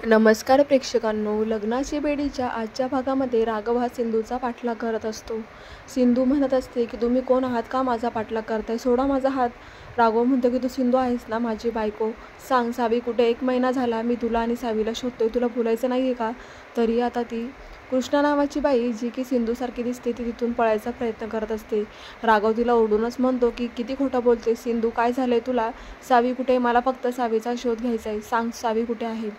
नमस्कार प्रेक्षकांनो, लग्नाची बेडीच्या आजच्या भागामध्ये राघव हा सिंधूचा पाठलाग करत असतो. सिंधू म्हणत असते की तुम्ही कोण आहात, का माझा पाठलाग करताय, सोडा माझा हात. राघव म्हणतो की तू सिंधू आहेस ना, माझी बायको. सांग सावी कुठे, 1 महिना झाला मी तुला आणि सावीला शोधतोय, तुला भुलायचं नाही आहे का. तरी आता ती कृष्णा नावाची बाई, जी की सिंधूसारखी दिसते, ती तिथून पळायचा प्रयत्न करत असते. राघव तिला ओरडूनच म्हणतो की किती खोटं बोलते सिंधू, काय झालंय तुला, सावी कुठे, मला फक्त सावीचा शोध घ्यायचा आहे, सांग सावी कुठे आहे.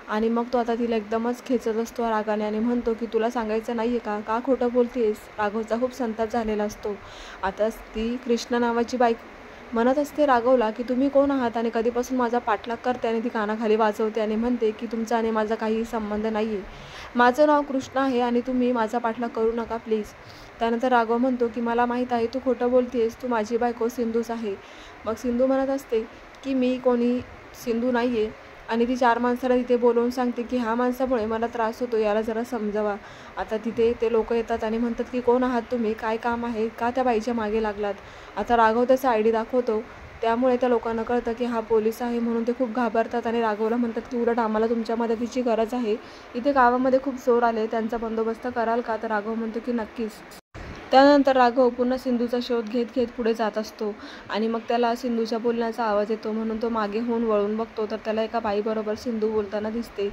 आणि मग तो आता तिला एकदमच खेचत असतो रागाने आणि म्हणतो की तुला सांगायचं नाही आहे का, का खोटं बोलतेस. राघवचा खूप संताप झालेला असतो. आता ती कृष्णा नावाची बाई म्हणत असते राघवला की तुम्ही कोण आहात आणि कधीपासून माझा पाठलाग करते, आणि ती कानाखाली वाजवते आणि म्हणते की तुमचा आणि माझा काही संबंध नाही आहे, माझं नाव कृष्णा आहे आणि तुम्ही माझा पाठलाग करू नका प्लीज. त्यानंतर राघव म्हणतो की मला माहीत आहे तू खोटं बोलतेस, तू माझी बायको सिंधूच आहे. मग सिंधू म्हणत असते की मी कोणी सिंधू नाही आहे, आणि ती 4 माणसाला तिथे बोलवून सांगते की ह्या माणसामुळे मला त्रास होतो, याला जरा समजावा. आता तिथे ते लोक येतात आणि म्हणतात की कोण आहात तुम्ही, काय काम आहे, का त्या बाईच्या मागे लागलात. आता राघव त्याचा ID दाखवतो, त्यामुळे त्या लोकांना कळतं की हा पोलीस आहे, म्हणून ते खूप घाबरतात आणि राघवला म्हणतात की उलट आम्हाला तुमच्या मदतीची गरज आहे, इथे गावामध्ये खूप चोर आले, त्यांचा बंदोबस्त कराल का. तर राघव म्हणतो की नक्कीच. त्यानंतर राघव पुन्हा सिंधूचा शोध घेत घेत पुढे जात असतो आणि मग त्याला सिंधूच्या बोलण्याचा आवाज येतो, म्हणून तो मागे होऊन वळून बघतो तर त्याला एका बाईबरोबर सिंधू बोलताना दिसते.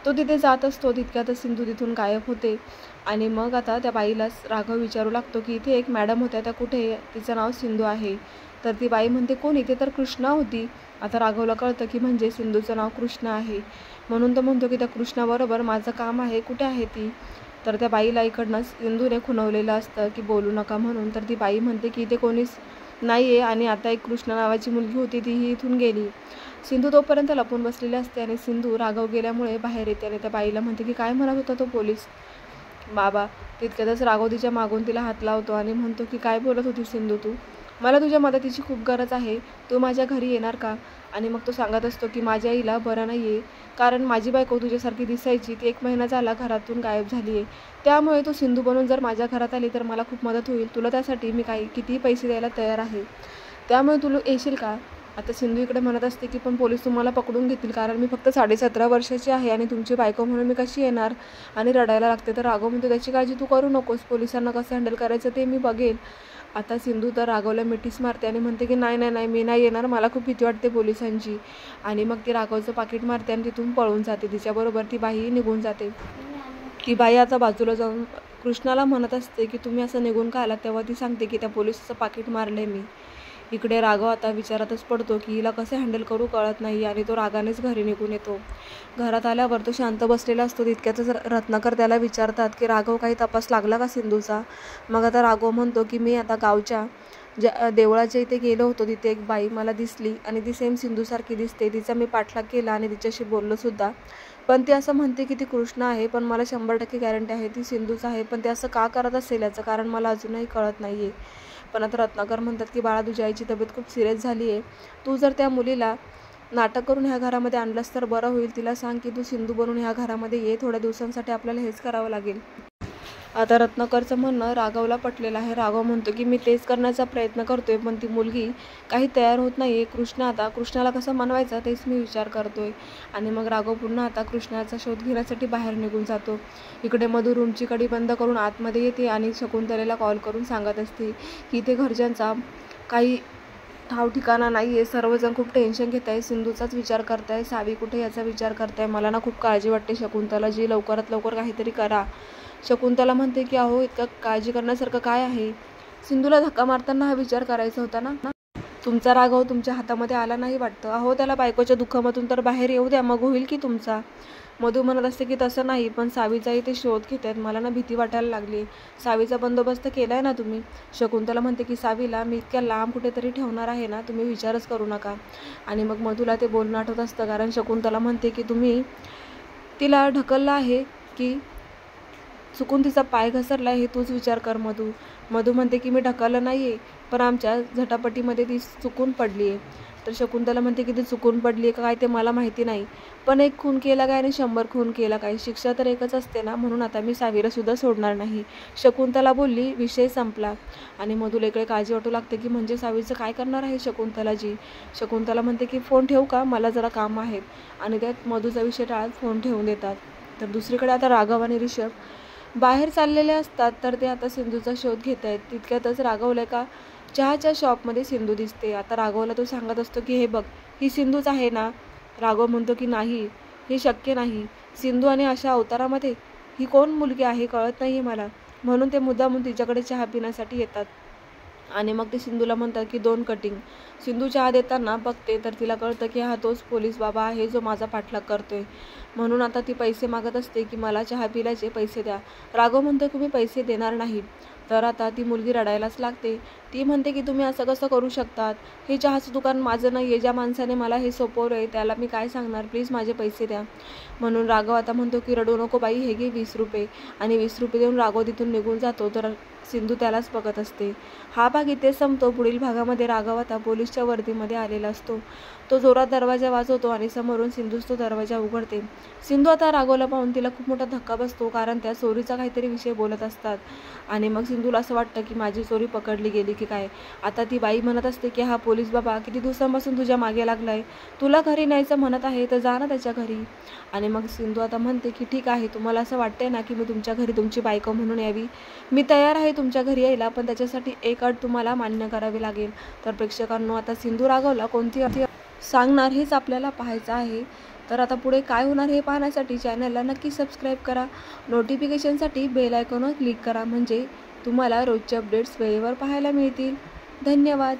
तो तिथे जात असतो, तितक्यातच सिंधू तिथून गायब होते. आणि मग आता त्या बाईलाच राघव विचारू लागतो की इथे एक मॅडम होत्या, त्या कुठे, तिचं नाव सिंधू आहे. तर ती बाई म्हणते कोण, इथे तर कृष्णा होती. आता राघवला कळतं की म्हणजे सिंधूचं नाव कृष्णा आहे, म्हणून तो म्हणतो की त्या कृष्णाबरोबर माझं काम आहे, कुठे आहे ती. तर त्या बाईला इकडनं सिंधूने खुणवलेलं असतं की बोलू नका म्हणून. तर ती बाई म्हणते की इथे कोणीच नाही आहे आणि आता एक कृष्णा नावाची मुलगी होती, तीही इथून गेली. सिंधू तोपर्यंत लपून बसलेली असते आणि सिंधू राघव गेल्यामुळे बाहेर येते आणि त्या बाईला म्हणते की काय म्हणत होता तो पोलीस बाबा. तितक्यातच राघव तिच्या मागून तिला हात लावतो आणि म्हणतो की काय बोलत होती सिंधू तू, मला तुझ्या मदतीची खूप गरज आहे, तू माझ्या घरी येणार का. आणि मग तो सांगत असतो की माझ्या आईला बरं नाही आहे, कारण माझी बायको तुझ्यासारखी दिसायची, ती 1 महिना झाला घरातून गायब झाली आहे, त्यामुळे तू सिंधू बनून जर माझ्या घरात आली तर मला खूप मदत होईल, तुला त्यासाठी मी कितीही पैसे द्यायला तयार आहे, त्यामुळे तुला येशील का. आता सिंधू इकडे म्हणत असते की पण पोलीस तुम्हाला पकडून घेतील, कारण मी फक्त 17.5 वर्षाची आहे आणि तुमची बायको म्हणून मी कशी येणार. आणि रडायला लागते. तर राघव म्हणतो त्याची काळजी तू करू नकोस, पोलिसांना कसं हँडल करायचं ते मी बघेल. आता सिंधू तर राघवला मिठीच मारते आणि म्हणते की नाही नाही नाही, मी नाही येणार, मला खूप भीती वाटते पोलिसांची. आणि मग ती राघवचं पाकीट मारते आणि तिथून पळून जाते. तिच्याबरोबर ती बाईही निघून जाते. ती बाई आता बाजूला जाऊन कृष्णाला म्हणत असते की तुम्ही असं निघून का आलात. तेव्हा ती सांगते की त्या पोलिसाचं पाकीट मारलंय मी. इकडे राघव आता विचारातच पडतो की हिला कसे हँडल करू कळत नाही आणि तो रागानेच घरी निघून येतो. घरात आल्यावर तो शांत बसलेला असतो. तितक्यातच रत्नाकर त्याला विचारतात की राघव, काही तपास लागला का सिंधूचा. मग आता राघव म्हणतो की मी आता गावच्या देवळाच्या इथे गेलो होतो, तिथे एक बाई मला दिसली आणि ती सेम सिंधूसारखी दिसते, तिचा मी पाठलाग केला आणि तिच्याशी बोललो सुद्धा, पण ती असं म्हणते की ती कृष्णा आहे, पण मला 100% गॅरंटी आहे ती सिंधूच आहे, पण ते असं का करत असेल याचं कारण मला अजूनही कळत नाही आहे. पण आता रत्नाकर म्हणतात की बाळा, तुझ्या आईची तब्येत खूप सिरियस झाली आहे, तू जर त्या मुलीला नाटक करून ह्या घरामध्ये आणलंस तर बरं होईल. तिला सांग की तू सिंधू बनून ह्या घरामध्ये ये, थोड्या दिवसांसाठी आपल्याला हेच करावं लागेल. आता रत्नाकरचं म्हणणं राघवला पटलेलं आहे. राघव म्हणतो की मी तेच करण्याचा प्रयत्न करतोय, पण ती मुलगी काही तयार होत नाही आहे. कृष्णाला कसं मनवायचं तेच मी विचार करतोय. आणि मग राघव पुन्हा आता कृष्णाचा शोध घेण्यासाठी बाहेर निघून जातो. इकडे मधू रूमची कडी बंद करून आतमध्ये येते आणि शकुंतलेला कॉल करून सांगत असते की इथे घरच्यांचा काही ठाव ठिकाणा नाही आहे, सर्वजण खूप टेन्शन घेत आहे, सिंधूचाच विचार करताय, सावी कुठे याचा विचार करताय, मला ना खूप काळजी वाटते शकुंतला जी, लवकरात लवकर काहीतरी करा. शकुंतला म्हणते की अहो, इतकं काळजी करण्यासारखं काय आहे, सिंधूला धक्का मारताना हा विचार करायचा होता ना. तुमचा राघव तुमच्या हातामध्ये आला नाही वाटतं. अहो, त्याला बायकोच्या दुःखामधून तर बाहेर येऊ द्या, मग होईल की तुमचा. मधू म्हणत असते की तसं नाही, पण सावीचाही ते शोध घेत आहेत, मला ना भीती वाटायला लागली. सावीचा बंदोबस्त केलाय ना तुम्ही. शकुंतला म्हणते की सावीला मी इतक्या लांब कुठेतरी ठेवणार आहे ना, तुम्ही विचारच करू नका. आणि मग मधूला ते बोलणं आठवत असतं, कारण शकुंतला म्हणते की तुम्ही तिला ढकललं आहे की चुकून तिचा पाय घसरला हे तूच विचार कर मधू म्हणते की मी ढकललं नाही आहे, पण आमच्या झटापटीमध्ये ती चुकून पडली आहे. तर शकुंतला म्हणते की ती चुकून पडली का काय ते मला माहिती नाही, पण 1 खून केला काय आणि 100 खून केला काय, शिक्षा तर एकच असते ना, म्हणून आता मी सावीला सुद्धा सोडणार नाही. शकुंतला बोलली, विषय संपला. आणि मधुला इकडे काळजी वाटू लागते की म्हणजे सावीचं काय करणार आहे शकुंतलाजी. शकुंतला म्हणते की फोन ठेवू का, मला जरा काम आहेत, आणि त्यात मधूचा विषय टाळत फोन ठेवून देतात. तर दुसरीकडे आता राघव आणि ऋषभ बाहेर चाललेले असतात, तर ते आता सिंधूचा शोध घेत आहेत. तितक्यातच राघवला का चहाच्या शॉपमध्ये सिंधू दिसते. आता राघवला तो सांगत असतो की हे बघ, ही सिंधूच आहे ना. राघव म्हणतो की नाही, हे शक्य नाही, सिंधू आणि अशा अवतारामध्ये ही कोण मुलगी आहे कळत नाही मला. म्हणून ते मुद्दामून तिच्याकडे चहा पिण्यासाठी येतात. आणि मग ते सिंधूला म्हणतात की 2 कटिंग. सिंधू चहा देताना बघते तर तिला कळतं की हा तोच पोलीस बाबा आहे जो माझा पाठलाग करतोय. म्हणून आता ती पैसे मागत असते की मला चहा पिल्याचे पैसे द्या. राघव म्हणतो की मी पैसे देणार नाही. तर आता ती मुलगी रडायलाच लागते. ती म्हणते की तुम्ही असं कसं करू शकतात, हे चहाचं दुकान माझं नाही आहे, ज्या माणसाने मला हे सोपवलं आहे त्याला मी काय सांगणार, प्लीज माझे पैसे द्या. म्हणून राघव आता म्हणतो की रडू नको बाई, हे घे 20 रुपये. आणि 20 रुपये देऊन राघव तिथून निघून जातो. तर सिंधू त्यालाच बघत असते. हा भाग इथे संपतो. पुढील भागामध्ये राघव आता पोलीसच्या वर्दीमध्ये आलेला असतो. तो जोरात दरवाजा वाजवतो आणि समोरून सिंधूच तो दरवाजा उघडते. सिंधू आता राघवला पाहून तिला खूप मोठा धक्का बसतो, कारण त्या चोरीचा काहीतरी विषय बोलत असतात. आणि मग सिंधूला असं वाटतं की माझी चोरी पकडली गेली की काय. आता ती बाई म्हणत असते की हा पोलीस बाबा किती दिवसांपासून तुझ्या मागे लागलाय, तुला घरी न्यायचं म्हणत आहे तर जा ना त्याच्या घरी. आणि मग सिंधू आता म्हणते की ठीक आहे, तुम्हाला असं वाटतंय ना की मी तुमच्या घरी तुमची बायको म्हणून यावी, मी तयार आहे तुमच्या घरी यायला, पण त्याच्यासाठी एक अट तुम्हाला मान्य करावी लागेल. तर प्रेक्षकांनो, आता सिंधू राघवला कोणती अट सांगणार हेच आपल्याला पाहायचं आहे. तर आता पुढे काय होणार हे पाहण्यासाठी चॅनलला नक्की सबस्क्राईब करा. नोटिफिकेशनसाठी बेल आयकॉनवर क्लिक करा, म्हणजे तुम्हाला रोजचे अपडेट्स वेळेवर पाहायला मिळतील. धन्यवाद.